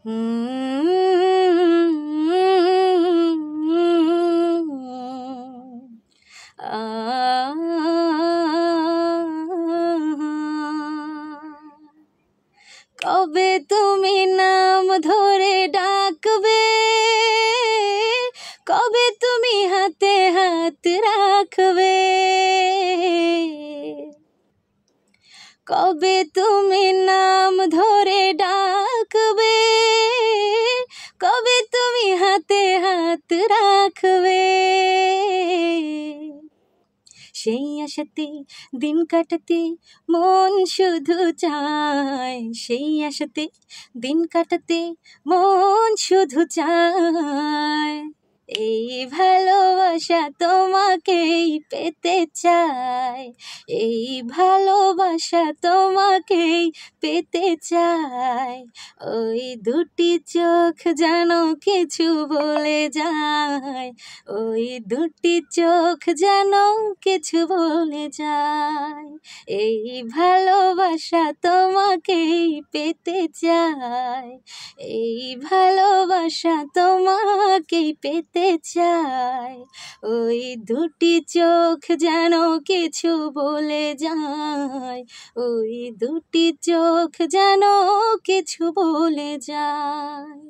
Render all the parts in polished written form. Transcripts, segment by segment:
কবে তুমি নাম ধরে ডাকবে, কবে তুমি হাতে হাত রাখবে, কবে তুমি নাম ধরে ডাকবে, কবে তুমি হাতে হাত রাখবে। সেই আশাতে দিন কাটাতে মন শুধু চায়, সেই আশাতে দিন কাটাতে মন শুধু চায়। এই ভালোবাসা তোমাকেই পেতে চায়, এই ভালোবাসা তোমাকেই পেতে চায়। ওই দুটি চোখ যেন কিছু বলে যায়, ওই দুটি চোখ যেন কিছু বলে যায়। এই ভালোবাসা তোমাকেই পেতে চায়, এই ভালোবাসা তোমাকেই পেতে চায়। ওই দুটি চোখ যেন কিছু বলে যায়, ওই দুটি চোখ যেন কিছু বলে যায়।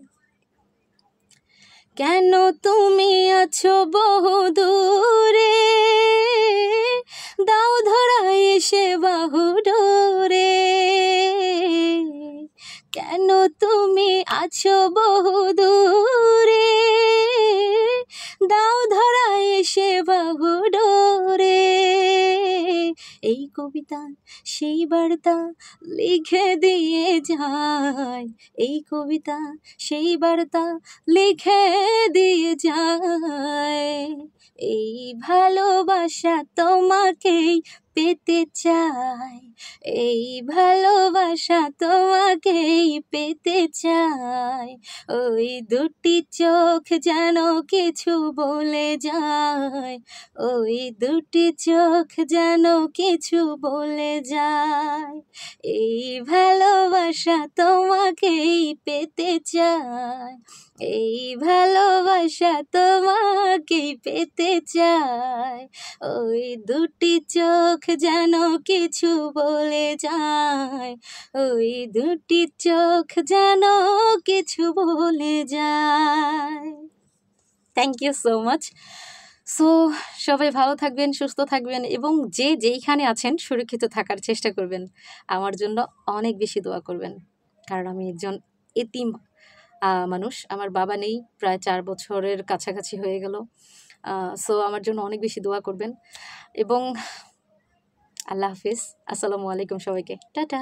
কেন তুমি আছো বহু দূরে, দাও ধরা এসে বাহু ডোরে। কেন তুমি আছো বহু দূরে, দাও ধরা এসে বাহু ডোরে। এই কবিতা সেই বার্তা লিখে দিয়ে যায়, এই কবিতা সেই বার্তা লিখে দিয়ে যায়। এই ভালোবাসা তোমাকেই পেতে চায়, এই ভালোবাসা তোমাকেই পেতে চায়। ওই দুটি চোখ যেন কিছু বলে যায়, ওই দুটি চোখ যেন কিছু বলে যায়। এই ভালোবাসা তোমাকেই পেতে চায়, এই ভালোবাসা তোমাকেই পেতে চায়। ওই দুটি চোখ যেন কিছু বলে যায়, ওই দুটি চোখ যেন কিছু বলে যায়। Thank you so much. So সবাই ভালো থাকবেন, সুস্থ থাকবেন এবং যে যেইখানে আছেন সুরক্ষিত থাকার চেষ্টা করবেন। আমার জন্য অনেক বেশি দোয়া করবেন, কারণ আমি একজন এতিম মানুষ। আমার বাবা নেই, প্রায় 4 বছরের কাছাকাছি হয়ে গেল। সো আমার জন্য অনেক বেশি দোয়া করবেন এবং আল্লাহ হাফিজ। আসসালামু আলাইকুম সবাইকে, টাটা।